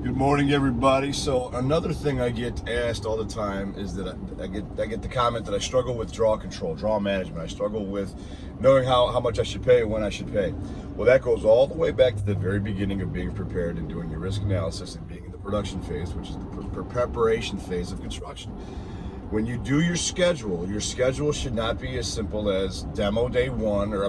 Good morning, everybody. So another thing I get asked all the time is that I get the comment that I struggle with draw control, draw management. I struggle with knowing how much I should pay and when I should pay. Well, that goes all the way back to the very beginning of being prepared and doing your risk analysis and being in the production phase, which is the preparation phase of construction. When you do your schedule should not be as simple as demo day one, or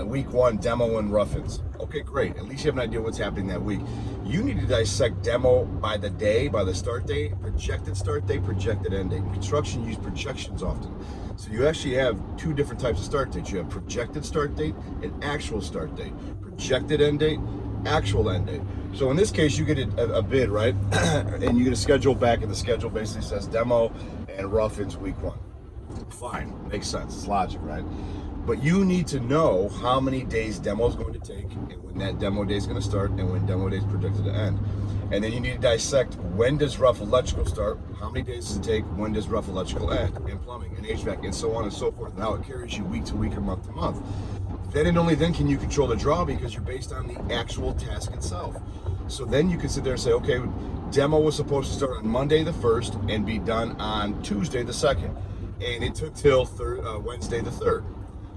week one, demo and rough-ins. Okay, great. At least you have an idea what's happening that week. You need to dissect demo by the day, by the start date, projected end date. In construction, you use projections often. So you actually have two different types of start dates. You have projected start date and actual start date. Projected end date, actual end date. So in this case, you get a bid, right? And you get a schedule back, and the schedule basically says demo and rough-ins week one. Fine, makes sense, it's logic, right? But you need to know how many days demo is going to take, and when that demo day is going to start, and when demo day is projected to end. And then you need to dissect, when does rough electrical start, how many days does it take, when does rough electrical end, and plumbing, and HVAC, and so on and so forth, and how it carries you week to week or month to month. Then and only then can you control the draw, because you're based on the actual task itself. So then you can sit there and say, okay, demo was supposed to start on Monday the 1st and be done on Tuesday the 2nd. And it took till Wednesday the 3rd.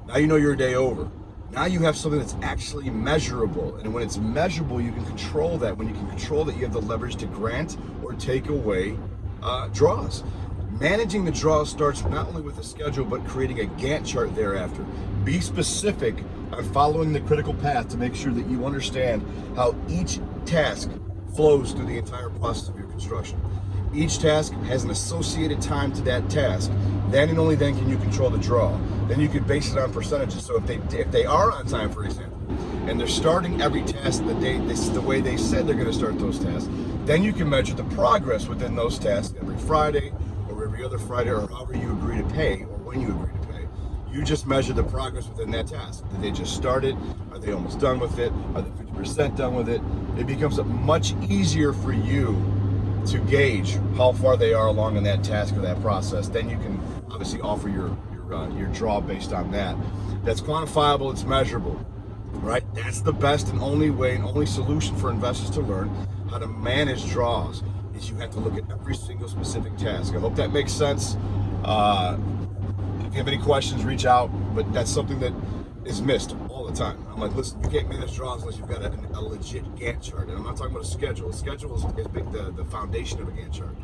Now you know you're a day over. Now you have something that's actually measurable. And when it's measurable, you can control that. When you can control that, you have the leverage to grant or take away draws. Managing the draws starts not only with the schedule, but creating a Gantt chart thereafter. Be specific on following the critical path to make sure that you understand how each task flows through the entire process of your construction. Each task has an associated time to that task. Then and only then can you control the draw. Then you can base it on percentages. So if they are on time, for example, and they're starting every task the way they said they're going to start those tasks, then you can measure the progress within those tasks every Friday or every other Friday, or however you agree to pay or when you agree to pay. You just measure the progress within that task. Did they just start it? Are they almost done with it? Are they 50% done with it? It becomes much easier for you to gauge how far they are along in that task or that process. Then you can obviously offer your draw based on that. That's quantifiable, it's measurable, right? That's the best and only way and only solution for investors to learn how to manage draws, is you have to look at every single specific task. I hope that makes sense. If you have any questions, reach out, but that's something that is missed all the time. I'm like, listen, you can't manage draws unless you've got a legit Gantt chart. And I'm not talking about a schedule. A schedule is the foundation of a Gantt chart.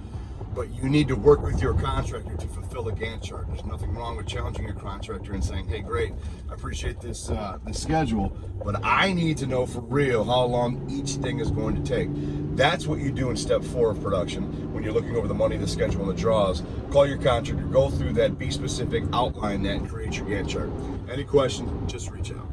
But you need to work with your contractor to fulfill a Gantt chart. There's nothing wrong with challenging your contractor and saying, hey, great, I appreciate this schedule, but I need to know for real how long each thing is going to take. That's what you do in step 4 of production when you're looking over the money, the schedule, and the draws. Call your contractor, go through that, be specific, outline that, and create your Gantt chart. Any questions, just reach out.